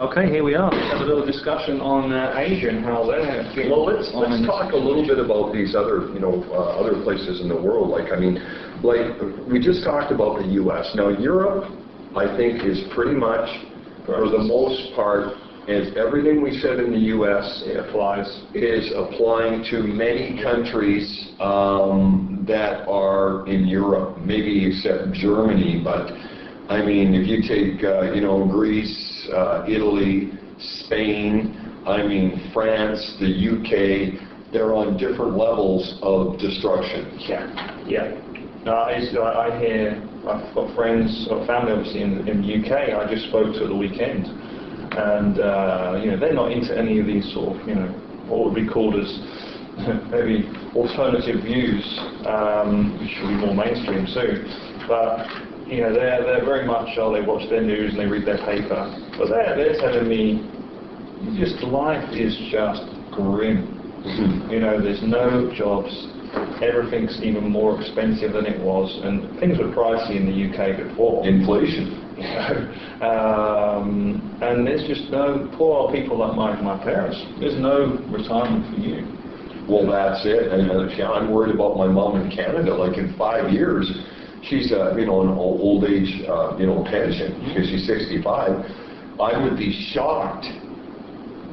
Okay, here we are. Let's have a little discussion on Asia and how they're getting. Well, let's talk a little bit about these other, other places in the world. Like we just talked about the U.S. Now, Europe, I think, is pretty much, for the most part, is everything we said in the U.S. is applying to many countries that are in Europe, maybe except Germany. But I mean, if you take, Greece, Italy, Spain, France, the UK, they're on different levels of destruction. Yeah. I hear, I've got friends or family obviously in the UK. I just spoke to at the weekend, and they're not into any of these sort of, what would be called as maybe alternative views, which should be more mainstream soon. But they're very much, they watch their news and they read their paper. But they're telling me, life is just grim. There's no jobs. Everything's even more expensive than it was, and things were pricey in the UK before. Inflation. And there's just no, poor old people like my parents, there's no retirement for you. Well, that's it. And I'm worried about my mom in Canada. Like in 5 years, she's an old age pension because she's 65. I would be shocked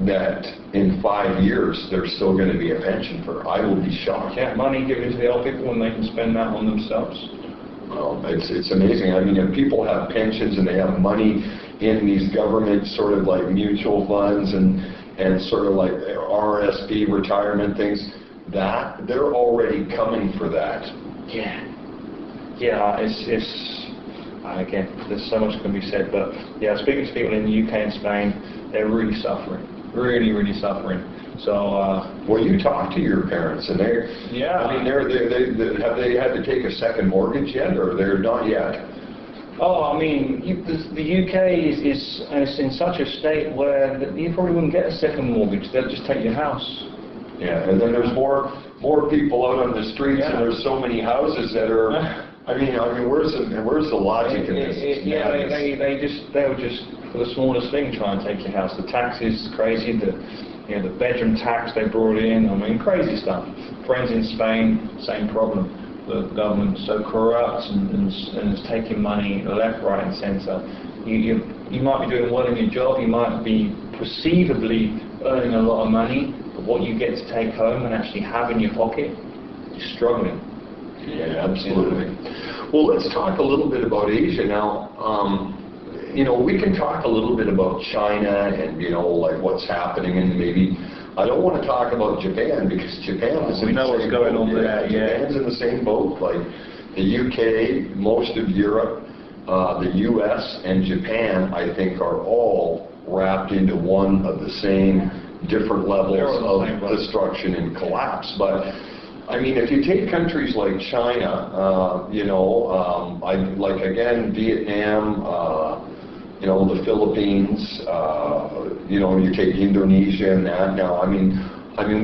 that in 5 years there's still going to be a pension for her. I will be shocked. Yeah, money given to the old people when they can spend that on themselves. Well, it's amazing. I mean, if people have pensions and they have money in these government sort of like mutual funds and sort of like RSP retirement things, that they're already coming for that. Yeah, it's again, there's so much can be said, but yeah, speaking to people in the UK and Spain, they're really suffering, really suffering. So, well, you talk to your parents, and they're, have they had to take a second mortgage yet, or they're not yet? Oh, I mean, the UK is in such a state where you probably wouldn't get a second mortgage. They'll just take your house. Yeah, and then there's more people out on the streets, and there's so many houses that are. I mean, where's the logic in this? They'll just for the smallest thing try and take your house. The tax is crazy. The bedroom tax they brought in. I mean, crazy stuff. Friends in Spain, same problem. The government's so corrupt and is taking money left, right, and centre. You might be doing well in your job. You might be perceivably earning a lot of money, but what you get to take home and actually have in your pocket, you're struggling. Yeah, absolutely. Well, let's talk a little bit about Asia now. We can talk a little bit about China and, like what's happening, and maybe, I don't want to talk about Japan because Japan is we know what's going on there. Japan's in the same boat. Like the UK, most of Europe, the US and Japan, I think, are all wrapped into one of the same different levels of destruction and collapse. But I mean, if you take countries like China, again, Vietnam, the Philippines, you take Indonesia and that. Now, I mean,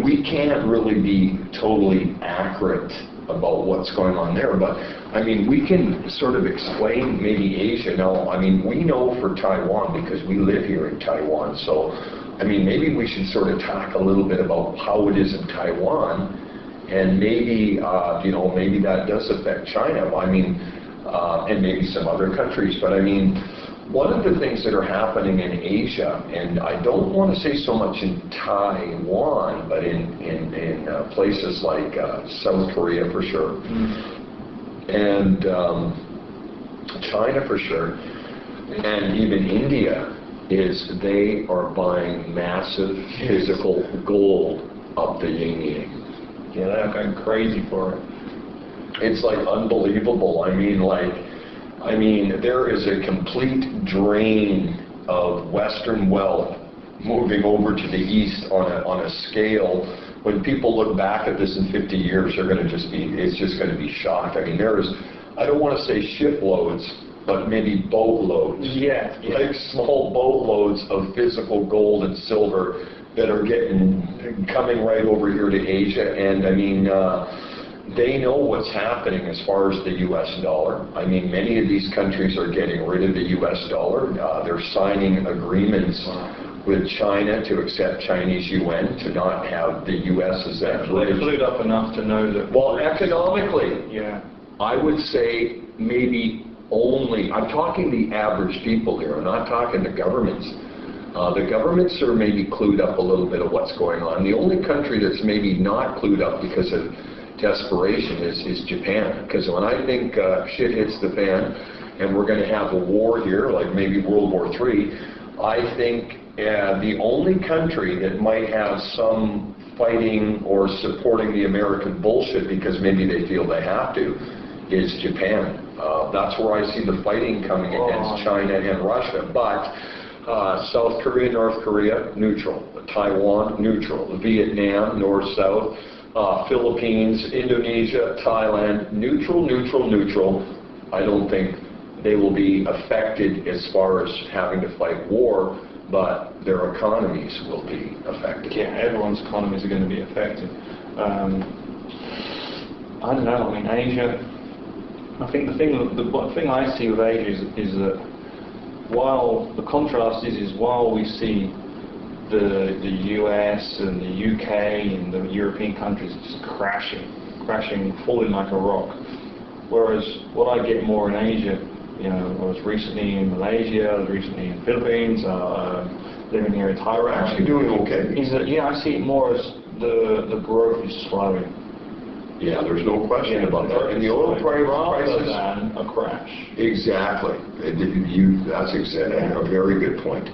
we can't really be totally accurate about what's going on there, but I mean, we can sort of explain maybe Asia. Now, I mean, we know for Taiwan because we live here in Taiwan, so I mean, maybe we should sort of talk a little bit about how it is in Taiwan. And maybe, maybe that does affect China. I mean, and maybe some other countries. But I mean, one of the things that are happening in Asia, and I don't want to say so much in Taiwan, but in places like South Korea for sure, and China for sure, and even India, is they are buying massive physical gold up the yin-yang. Yeah, they're going crazy for it. It's like unbelievable. I mean, there is a complete drain of Western wealth moving over to the East on a scale. When people look back at this in 50 years, it's just going to be shocked. I mean, I don't want to say shiploads, but maybe boatloads. Yeah. Like small boatloads of physical gold and silver that are coming right over here to Asia. And I mean, they know what's happening as far as the U.S. dollar. I mean, many of these countries are getting rid of the U.S. dollar. They're signing agreements with China to accept Chinese yuan, to not have the U.S. as that. They're clued up enough to know that. Well, economically, yeah, I would say maybe only, I'm talking the average people here, I'm not talking the governments. The governments are maybe clued up a little bit of what's going on. The only country that's maybe not clued up because of desperation is Japan. Because when I think shit hits the fan and we're going to have a war here, like maybe World War III, I think the only country that might have some fighting or supporting the American bullshit because maybe they feel they have to is Japan. That's where I see the fighting coming against China and Russia. But South Korea, North Korea, neutral. Taiwan, neutral. Vietnam, north-south. Philippines, Indonesia, Thailand, neutral, neutral, neutral. I don't think they will be affected as far as having to fight war, but their economies will be affected. Yeah, everyone's economies are going to be affected. I don't know. I mean, Asia. I think the thing I see with Asia is that while the contrast is while we see the US and the UK and the European countries just crashing, falling like a rock. Whereas what I get more in Asia, you know, I was recently in Malaysia, I was recently in the Philippines, living here in Thailand. Actually doing okay. Is that, yeah, I see it more as the growth is slowing. Yeah, there's no question about that. And the oil price rather than a crash. Exactly. That's exactly a very good point.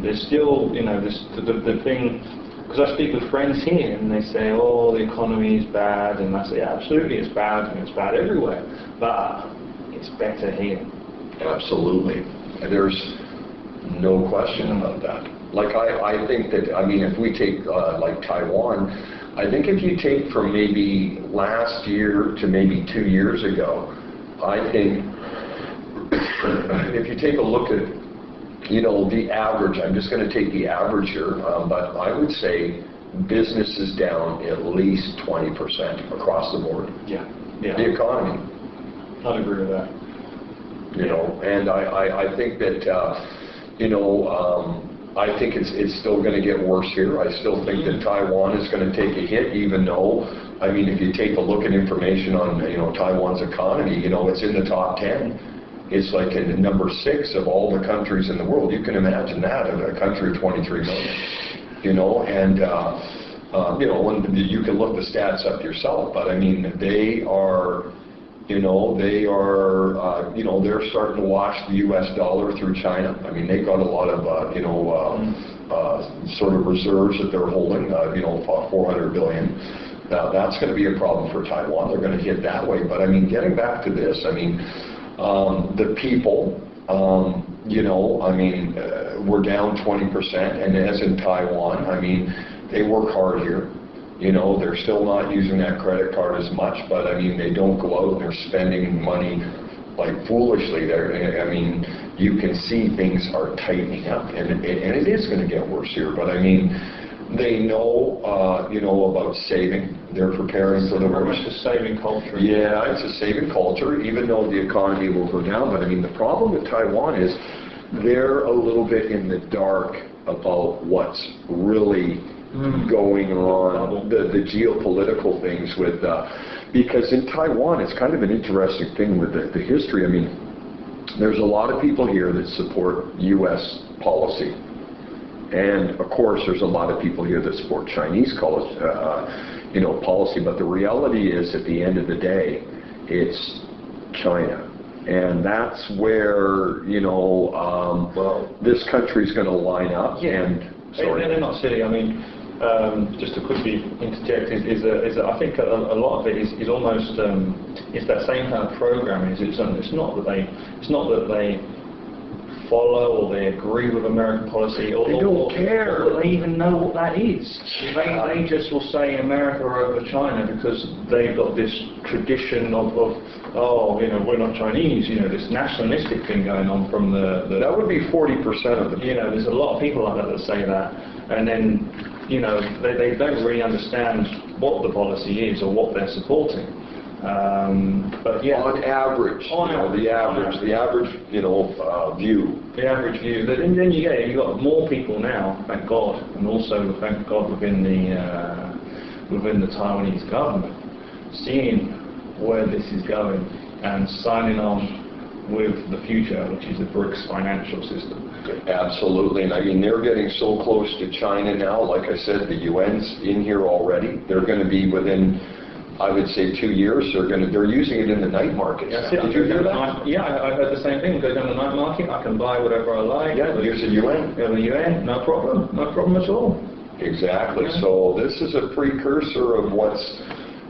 There's still, you know, the thing, because I speak with friends here and they say, oh, the economy is bad, and I say, yeah, absolutely, it's bad, and it's bad everywhere, but it's better here. Absolutely. And there's no question about that. Like, I think that, I mean, if we take, like, Taiwan, I think if you take from maybe last year to maybe 2 years ago, I think if you take a look at, you know, the average, I'm just going to take the average here, but I would say business is down at least 20% across the board. Yeah. Yeah. The economy. I'd agree with that. You know, and I think that, you know, I think it's still going to get worse here. I still think that Taiwan is going to take a hit, even though, I mean, if you take a look at information on, you know, Taiwan's economy, you know, it's in the top 10. It's like in number 6 of all the countries in the world. You can imagine that, in a country of 23 million. You know, and, you know, when you can look the stats up yourself, but I mean, they are, you know, you know, they're starting to wash the U.S. dollar through China. I mean, they've got a lot of, you know, sort of reserves that they're holding, you know, 400 billion. Now, that's going to be a problem for Taiwan. They're going to hit that way. But I mean, getting back to this, I mean, the people, you know, I mean, we're down 20%, and as in Taiwan, I mean, they work hard here. You know, they're still not using that credit card as much, but I mean, they don't go out and they're spending money like foolishly. I mean, you can see things are tightening up, and it is going to get worse here. But I mean, they know, you know, about saving. They're preparing for the worst. It's a saving culture. Yeah, it's a saving culture, even though the economy will go down. But I mean, the problem with Taiwan is they're a little bit in the dark about what's really going on, the geopolitical things with, because in Taiwan, it's kind of an interesting thing with the history. I mean, there's a lot of people here that support U.S. policy. And of course, there's a lot of people here that support Chinese you know, policy. But the reality is, at the end of the day, it's China. And that's where, you know, well, this country's going to line up. Yeah. And sorry. They're not silly. I mean, just to quickly interject, is that I think a lot of it is almost it's that same kind of programming. It's not that they follow or they agree with American policy, or they don't care, or they even know what that is. They just will say America over China because they've got this tradition of oh, you know, we're not Chinese, you know, this nationalistic thing going on from the that would be 40% of them. You know, there's a lot of people like that say that, and then you know, they don't really understand what the policy is or what they're supporting. But yeah, on average, the average, view. The average view. Then you've got more people now, thank God, and also thank God within the Taiwanese government, seeing where this is going and signing on with the future, which is the BRICS financial system. Absolutely, and I mean they're getting so close to China now. Like I said, the UN's in here already. They're going to be within, I would say, 2 years. They're using it in the night market. That's Did you hear that? Yeah, I heard the same thing. Go down the night market, I can buy whatever I like. Yeah, use the UN. Yeah, the UN, no problem at all. Exactly. Yeah. So this is a precursor of what's,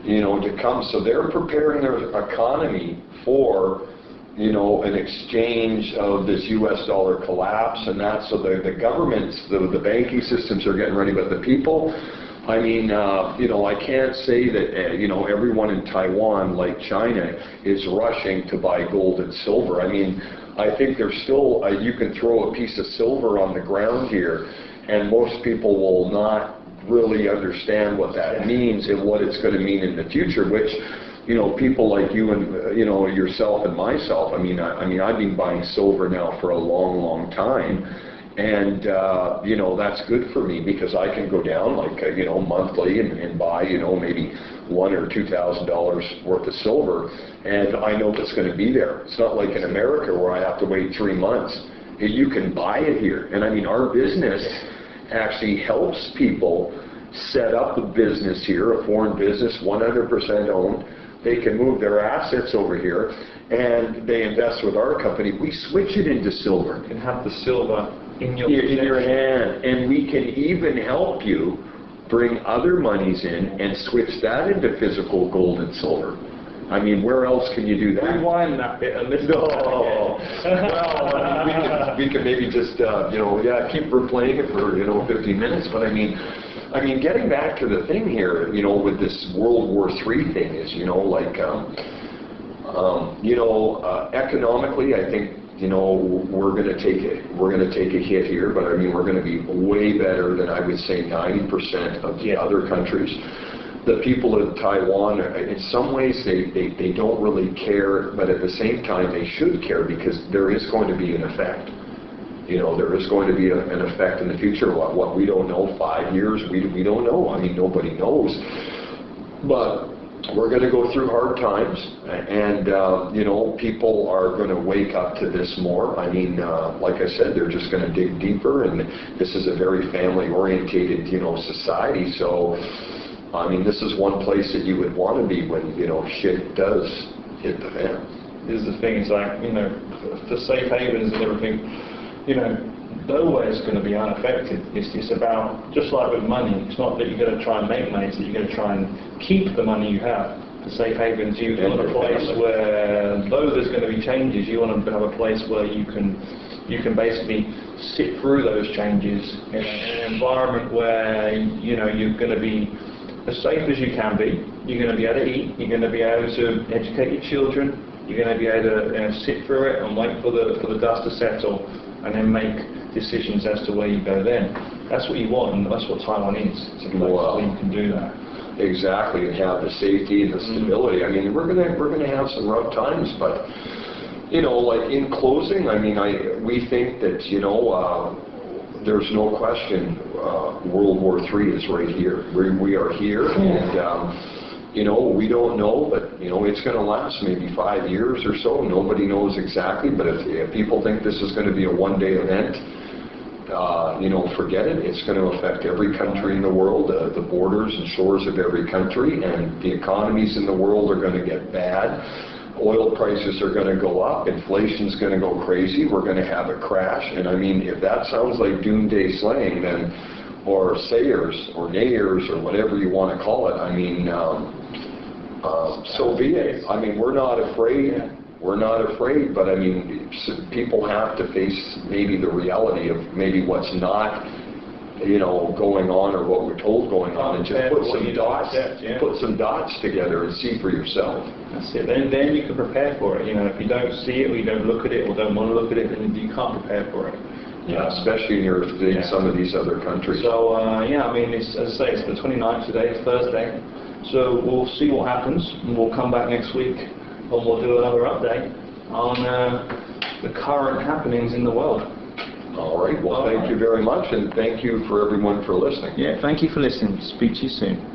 to come. So they're preparing their economy for, an exchange of this U.S. dollar collapse and that. So the governments, the banking systems are getting ready, but the people, I mean, I can't say that, everyone in Taiwan, like China, is rushing to buy gold and silver. I mean, I think there's still, you can throw a piece of silver on the ground here, and most people will not really understand what that means and what it's going to mean in the future, which, people like you and, yourself and myself, I mean, I've been buying silver now for a long, long time. And, that's good for me because I can go down like, monthly and buy, maybe $1,000 or $2,000 worth of silver, and I know it's going to be there. It's not like in America where I have to wait 3 months. You can buy it here. And I mean, our business actually helps people set up a business here, a foreign business, 100% owned. They can move their assets over here, and they invest with our company. We switch it into silver. You can have the silver in your hand, and we can even help you bring other monies in and switch that into physical gold and silver. I mean, where else can you do that? Rewind that bit a little. No. Well, I mean, we could maybe just, keep replaying it for, 15 minutes. But I mean, getting back to the thing here, with this World War III thing is, economically, I think, we're going to take a hit here, but I mean, we're going to be way better than I would say 90% of the other countries. The people in Taiwan, in some ways, they don't really care, but at the same time, they should care because there is going to be an effect. There is going to be an effect in the future. What we don't know, 5 years, we don't know. I mean, nobody knows. But we're going to go through hard times, and people are going to wake up to this more. I mean, like I said, they're just going to dig deeper, and this is a very family-orientated, society. So, I mean, this is one place that you would want to be when, shit does hit the fan. This is the thing, it's like, the safe havens and everything, nowhere is going to be unaffected. It's about, just like with money, it's not that you're going to try and make money, it's that you're going to try and keep the money you have. The safe havens, you want a place where, though there's going to be changes, you want to have a place where you can basically sit through those changes in an environment where, you're going to be as safe as you can be. You're going to be able to eat, you're going to be able to educate your children, you're going to be able to sit through it and wait for the dust to settle, and then make decisions as to where you go then. That's what you want, and that's what Taiwan is. It's a place where you can do that. Exactly, and have the safety and the stability. I mean, we're gonna have some rough times, but like in closing, I mean, we think that there's no question World War III is right here. We are here, and we don't know, but it's going to last maybe 5 years or so. Nobody knows exactly, but if people think this is going to be a one-day event, forget it. It's going to affect every country in the world, the borders and shores of every country, and the economies in the world are going to get bad. Oil prices are going to go up. Inflation's going to go crazy. We're going to have a crash. And I mean, if that sounds like doomsday slang, then, or sayers, or nayers, or whatever you want to call it, I mean, so be it. I mean, we're not afraid. We're not afraid, but I mean, people have to face maybe the reality of maybe what's not, going on or what we're told going on, and just put some dots together and see for yourself. That's it. Then you can prepare for it. If you don't see it, or you don't look at it, or don't want to look at it, then you can't prepare for it. Yeah, especially in some of these other countries. So, yeah, I mean, as I say, it's the 29th today, it's Thursday. So we'll see what happens, and we'll come back next week, and we'll do another update on the current happenings in the world. All right, well, thank you very much, and thank you for everyone for listening. Yeah, thank you for listening. Speak to you soon.